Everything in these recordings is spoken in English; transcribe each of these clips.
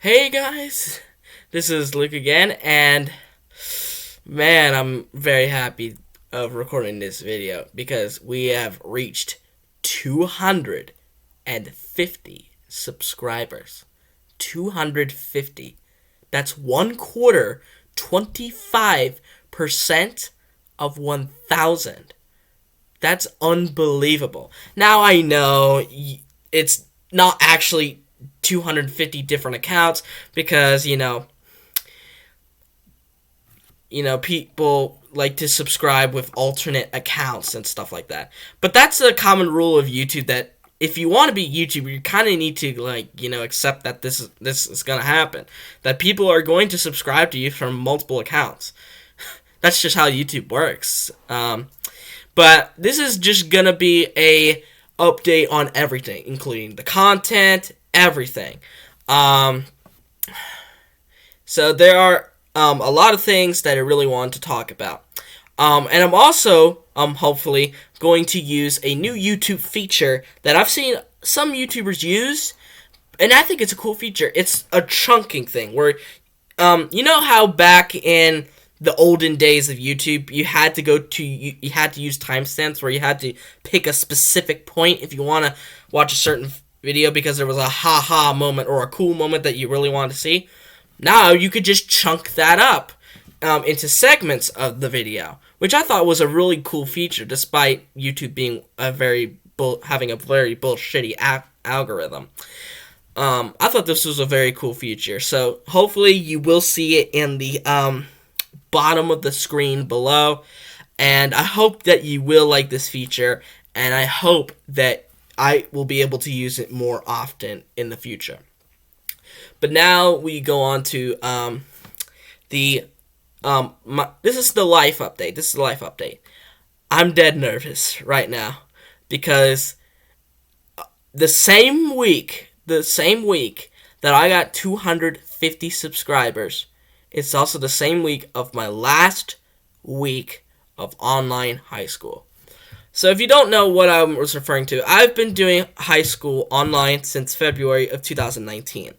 Hey guys, this is Luke again, and man, I'm very happy of recording this video because we have reached 250 subscribers. 250. That's one quarter, 25% of 1,000. That's unbelievable. Now I know it's not actually 250 different accounts because people like to subscribe with alternate accounts and stuff like that. But that's a common rule of YouTube that if you want to be YouTuber, you kind of need to accept that this is going to happen. That people are going to subscribe to you from multiple accounts. That's just how YouTube works. But this is just going to be a update on everything, including the content, everything. So there are a lot of things that I really want to talk about. And I'm also hopefully going to use a new YouTube feature that I've seen some YouTubers use, and I think it's a cool feature. It's a chunking thing where you know how back in the olden days of YouTube, you had to you had to use timestamps where you had to pick a specific point if you want to watch a certain video because there was a ha-ha moment or a cool moment that you really wanted to see. Now you could just chunk that up into segments of the video, which I thought was a really cool feature, despite YouTube being having a very bullshitty algorithm. I thought this was a very cool feature, so hopefully you will see it in the bottom of the screen below, and I hope that you will like this feature, and I hope that I will be able to use it more often in the future. But now we go on to this is the life update. This is the life update. I'm dead nervous right now because the same week that I got 250 subscribers, it's also the same week of my last week of online high school. So if you don't know what I was referring to, I've been doing high school online since February of 2019.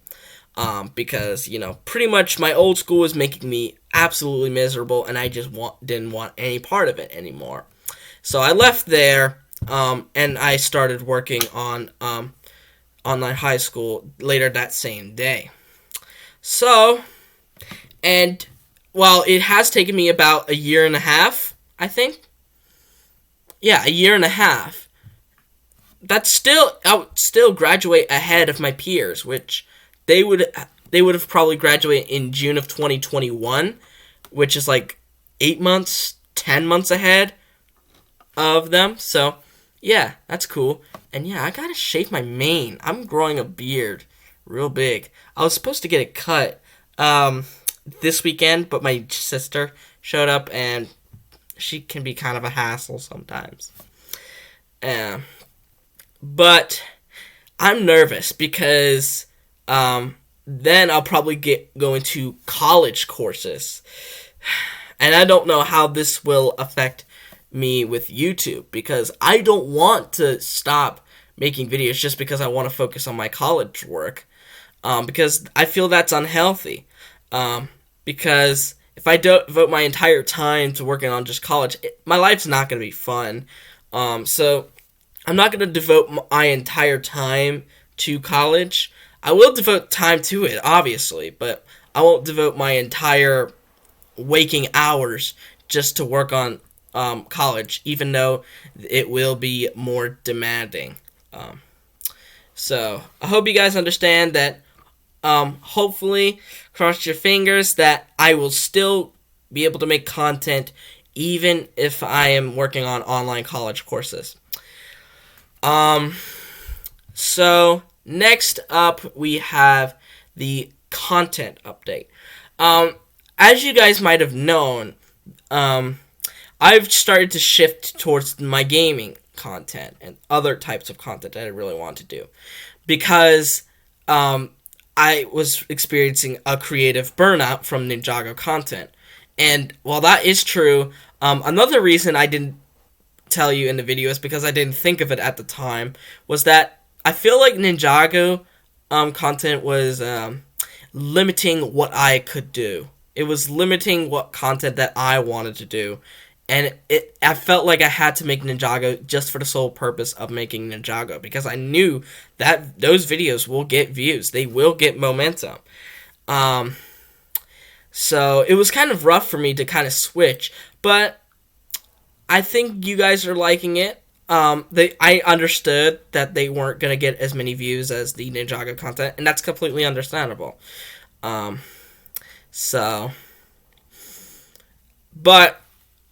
Because, pretty much my old school was making me absolutely miserable, and I just didn't want any part of it anymore. So I left there, and I started working on online high school later that same day. So, and while it has taken me about a year and a half, I think. Yeah, a year and a half. I would still graduate ahead of my peers, which they would have probably graduated in June of 2021, which is like 8 months, 10 months ahead of them. So, yeah, that's cool. And yeah, I gotta shave my mane. I'm growing a beard real big. I was supposed to get it cut this weekend, but my sister showed up, and she can be kind of a hassle sometimes. But I'm nervous because then I'll probably go into college courses. And I don't know how this will affect me with YouTube because I don't want to stop making videos just because I want to focus on my college work. Because I feel that's unhealthy. Because if I devote my entire time to working on just college, my life's not going to be fun. So I'm not going to devote my entire time to college. I will devote time to it, obviously, but I won't devote my entire waking hours just to work on college, even though it will be more demanding. So I hope you guys understand that. Hopefully, cross your fingers that I will still be able to make content even if I am working on online college courses. So next up, we have the content update. As you guys might have known, I've started to shift towards my gaming content and other types of content that I really want to do. Because I was experiencing a creative burnout from Ninjago content. And while that is true, another reason I didn't tell you in the video is because I didn't think of it at the time, was that I feel like Ninjago content was limiting what I could do. It was limiting what content that I wanted to do. And I felt like I had to make Ninjago just for the sole purpose of making Ninjago, because I knew that those videos will get views. They will get momentum. So it was kind of rough for me to kind of switch, but I think you guys are liking it. I understood that they weren't going to get as many views as the Ninjago content, and that's completely understandable. But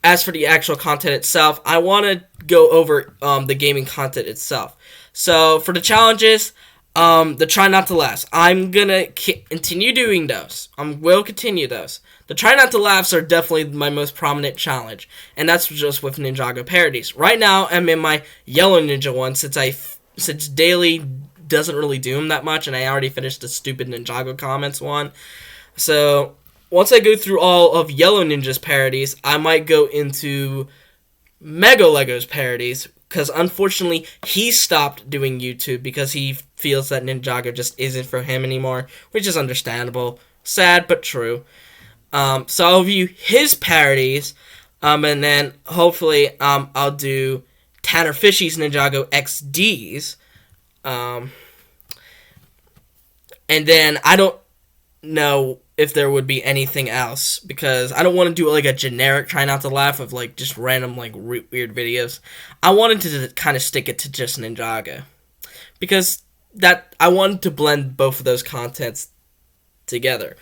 as for the actual content itself, I want to go over the gaming content itself. So for the challenges, the try not to laughs, I'm gonna continue doing those. Will continue those. The try not to laughs are definitely my most prominent challenge, and that's just with Ninjago parodies. Right now, I'm in my Yellow Ninja one since Daily doesn't really do them that much, and I already finished the stupid Ninjago comments one. So once I go through all of Yellow Ninja's parodies, I might go into Mega Lego's parodies, because unfortunately he stopped doing YouTube because he feels that Ninjago just isn't for him anymore, which is understandable. Sad, but true. So I'll view his parodies, and then hopefully I'll do Tanner Fishy's Ninjago XDs, and then I don't know if there would be anything else, because I don't want to do like a generic try not to laugh of like just random like weird videos. I wanted to kind of stick it to just Ninjago, because that I wanted to blend both of those contents together.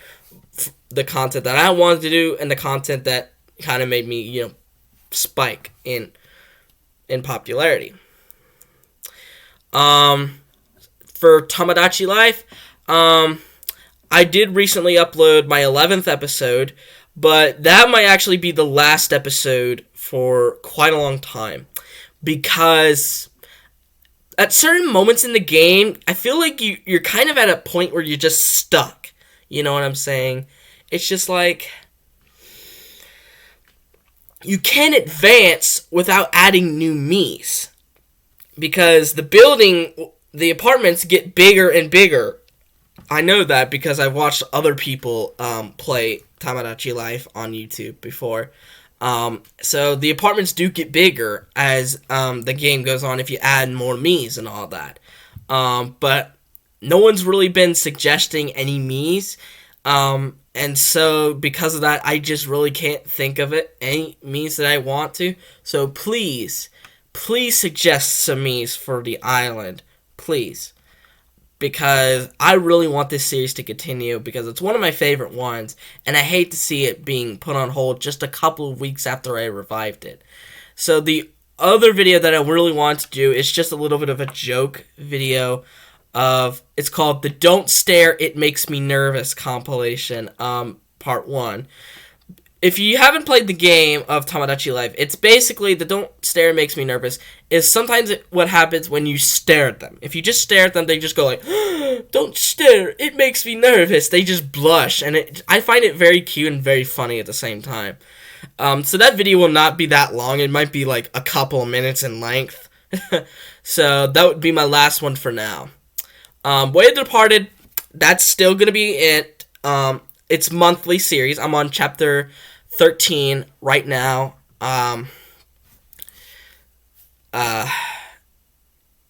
The content that I wanted to do and the content that kind of made me, spike in popularity. For Tomodachi Life, I did recently upload my 11th episode, but that might actually be the last episode for quite a long time, because at certain moments in the game, I feel like you're kind of at a point where you're just stuck. You know what I'm saying? It's just like you can't advance without adding new Miis, because the apartments get bigger and bigger. I know that because I've watched other people play Tomodachi Life on YouTube before. So the apartments do get bigger as the game goes on if you add more Miis and all that. But no one's really been suggesting any Miis. And so because of that, I just really can't think of any Miis that I want to. So please suggest some Miis for the island. Please. Because I really want this series to continue, because it's one of my favorite ones, and I hate to see it being put on hold just a couple of weeks after I revived it. So the other video that I really want to do is just a little bit of a joke video it's called the Don't Stare, It Makes Me Nervous compilation, part 1. If you haven't played the game of Tomodachi Life, it's basically the Don't Stare, It Makes Me Nervous is sometimes what happens when you stare at them. If you just stare at them, they just go like, don't stare, it makes me nervous. They just blush, and I find it very cute and very funny at the same time. So that video will not be that long. It might be like a couple of minutes in length. So that would be my last one for now. Way of the Departed, that's still going to be it. It's monthly series. I'm on chapter 13 right now.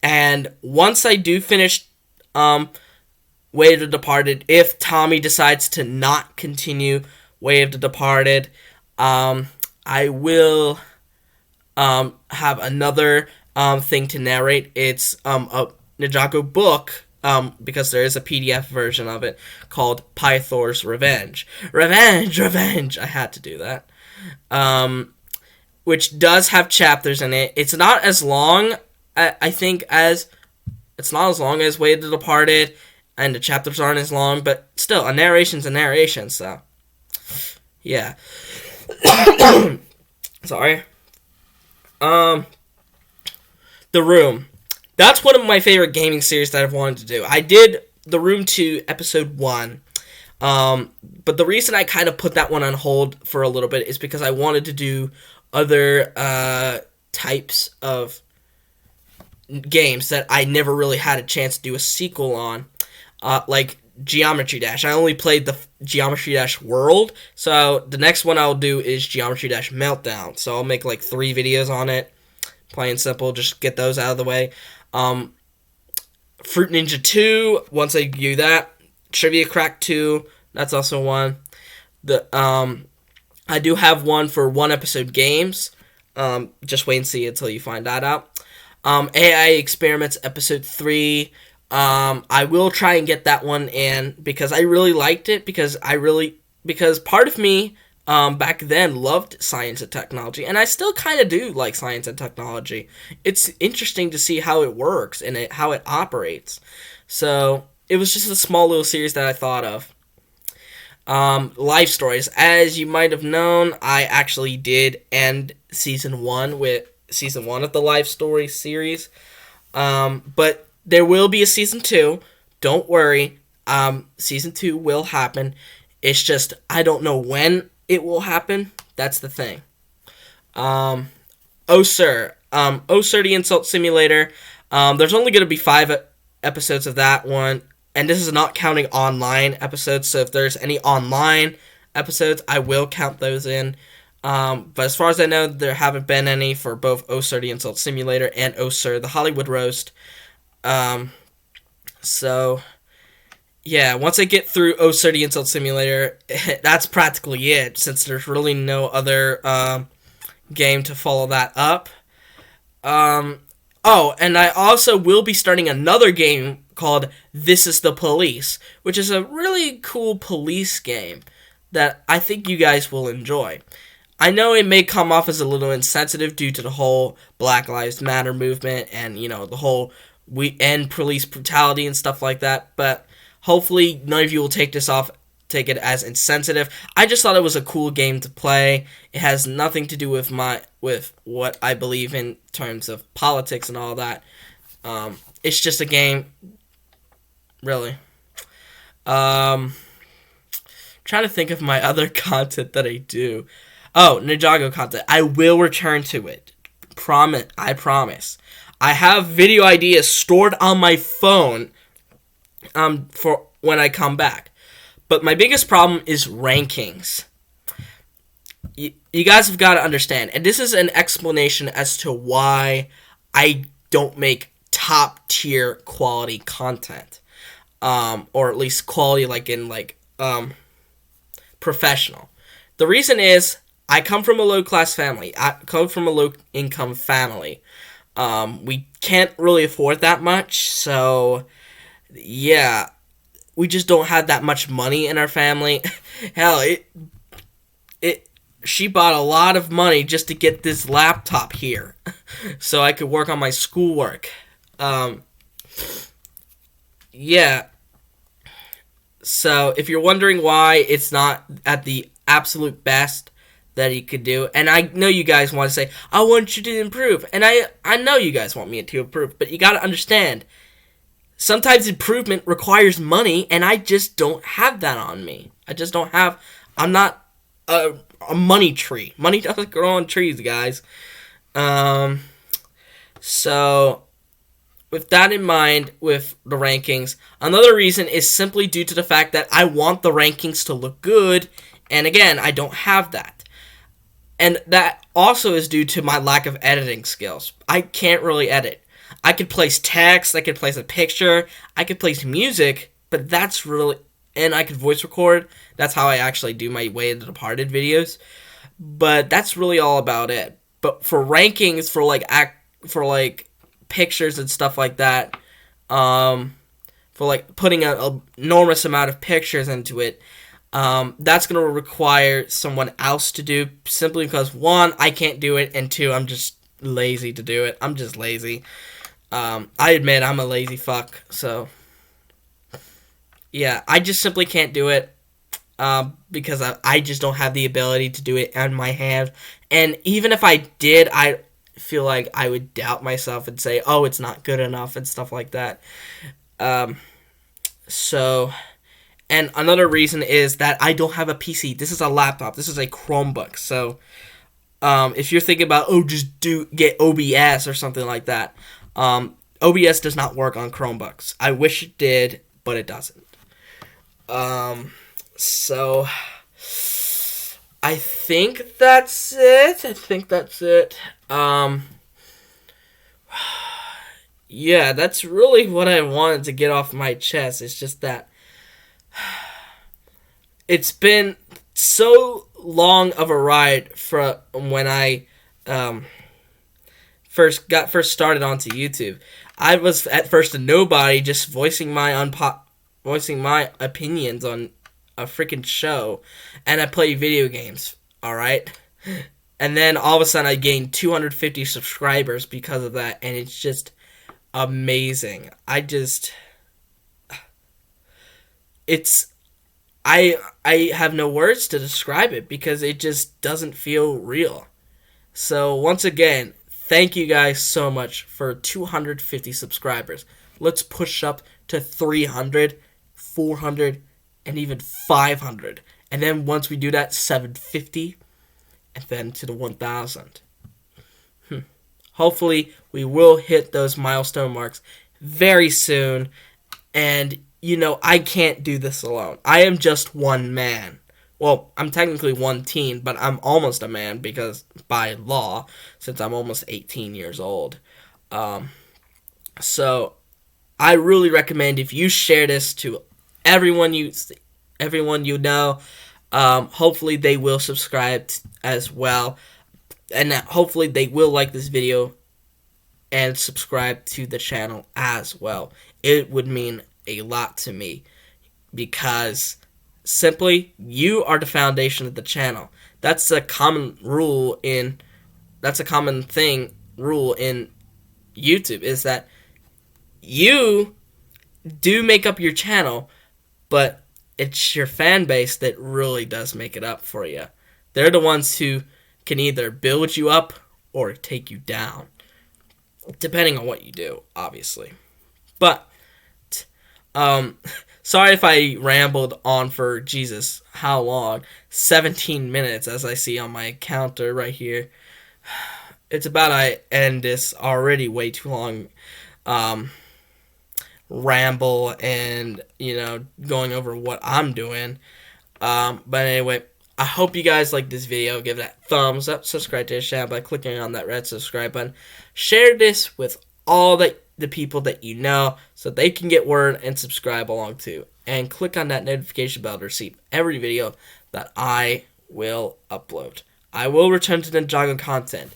And once I do finish Way of the Departed, if Tommy decides to not continue Way of the Departed, I will have another thing to narrate. It's a Ninjago book, because there is a PDF version of it called Pythor's Revenge. Revenge! I had to do that. Which does have chapters in it. It's not as long, I think, it's not as long as Way of the Departed, and the chapters aren't as long, but still, a narration's a narration, so, yeah. Sorry. The Room. That's one of my favorite gaming series that I've wanted to do. I did The Room 2, Episode 1, but the reason I kind of put that one on hold for a little bit is because I wanted to do other types of games that I never really had a chance to do a sequel on, like Geometry Dash. I only played the Geometry Dash World, so the next one I'll do is Geometry Dash Meltdown. So I'll make like 3 videos on it, plain simple, just get those out of the way. Fruit Ninja 2, once I do that. Trivia Crack 2, that's also one. I do have one for 1-episode games. Just wait and see until you find that out. AI Experiments Episode 3. I will try and get that one in because I really liked it, because part of me back then loved science and technology, and I still kind of do like science and technology. It's interesting to see how it works and how it operates. So it was just a small little series that I thought of. Life stories. As you might have known, I actually did end season 1 of the Life Story series. But there will be a season 2. Don't worry. Season 2 will happen. It's just, I don't know when it will happen. That's the thing. Oh Sir, the Insult Simulator. There's only going to be 5 episodes of that one. And this is not counting online episodes, so if there's any online episodes, I will count those in. But as far as I know, there haven't been any for both Oh Sir, the Insult Simulator, and Oh Sir, the Hollywood Roast. So, yeah, once I get through Oh Sir, the Insult Simulator, that's practically it, since there's really no other game to follow that up. Oh, and I also will be starting another game called This Is the Police, which is a really cool police game that I think you guys will enjoy. I know it may come off as a little insensitive due to the whole Black Lives Matter movement and, the whole we end police brutality and stuff like that, but hopefully none of you will take it as insensitive. I just thought it was a cool game to play. It has nothing to do with what I believe in terms of politics and all that. It's just a game, really. Trying to think of my other content that I do. Oh, Ninjago content. I will return to it. I promise. I have video ideas stored on my phone for when I come back. But my biggest problem is rankings. You guys have got to understand, and this is an explanation as to why I don't make top tier quality content, or at least quality professional. The reason is I come from a low class family. I come from a low income family. We can't really afford that much, so yeah. We just don't have that much money in our family. Hell, she bought a lot of money just to get this laptop here, so I could work on my schoolwork. Yeah. So if you're wondering why it's not at the absolute best that he could do, and I know you guys want to say, I want you to improve, and I know you guys want me to improve, but you gotta understand, sometimes improvement requires money, and I just don't have that on me. I'm not a money tree. Money doesn't grow on trees, guys. So, with that in mind, with the rankings, another reason is simply due to the fact that I want the rankings to look good, and again, I don't have that. And that also is due to my lack of editing skills. I can't really edit. I could place text, I could place a picture, I could place music, but that's really... And I could voice record. That's how I actually do my Way of the Departed videos. But that's really all about it. But for rankings, for pictures and stuff like that, for putting an enormous amount of pictures into it, that's going to require someone else to do, simply because, 1, I can't do it, and 2, I'm just lazy to do it. I'm just lazy. I admit I'm a lazy fuck, so yeah, I just simply can't do it, because I just don't have the ability to do it on my hand, and even if I did, I feel like I would doubt myself and say, oh, it's not good enough, and stuff like that. So, and another reason is that I don't have a PC. This is a laptop. This is a Chromebook, so, if you're thinking about, just get OBS or something like that, OBS does not work on Chromebooks. I wish it did, but it doesn't. So I think that's it. Yeah, that's really what I wanted to get off my chest. It's just that it's been so long of a ride from when I um, first started onto YouTube. I was at first a nobody, just voicing my opinions on a freaking show, and I play video games. All right, and then all of a sudden I gained 250 subscribers because of that, and it's just amazing. It's I have no words to describe it because it just doesn't feel real. So once again, thank you guys so much for 250 subscribers. Let's push up to 300, 400, and even 500. And then once we do that, 750, and then to the 1,000. Hopefully, we will hit those milestone marks very soon. And, I can't do this alone. I am just one man. Well, I'm technically one teen, but I'm almost a man because by law, since I'm almost 18 years old. So, I really recommend if you share this to everyone you know. Hopefully, they will subscribe as well. And hopefully they will like this video and subscribe to the channel as well. It would mean a lot to me because simply you are the foundation of the channel. That's a common rule in YouTube is that you do make up your channel, but it's your fan base that really does make it up for you. They're the ones who can either build you up or take you down, depending on what you do, obviously. But, sorry if I rambled on for, Jesus, how long? 17 minutes, as I see on my counter right here. It's about I end this already way too long, ramble and, going over what I'm doing. But anyway, I hope you guys like this video. Give it a thumbs up, subscribe to the channel by clicking on that red subscribe button. Share this with all the people that you know so they can get word and subscribe along too. And click on that notification bell to receive every video that I will upload. I will return to Ninjago content.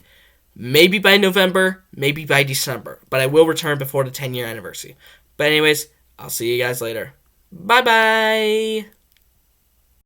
Maybe by November, maybe by December. But I will return before the 10-year anniversary. But anyways, I'll see you guys later. Bye-bye!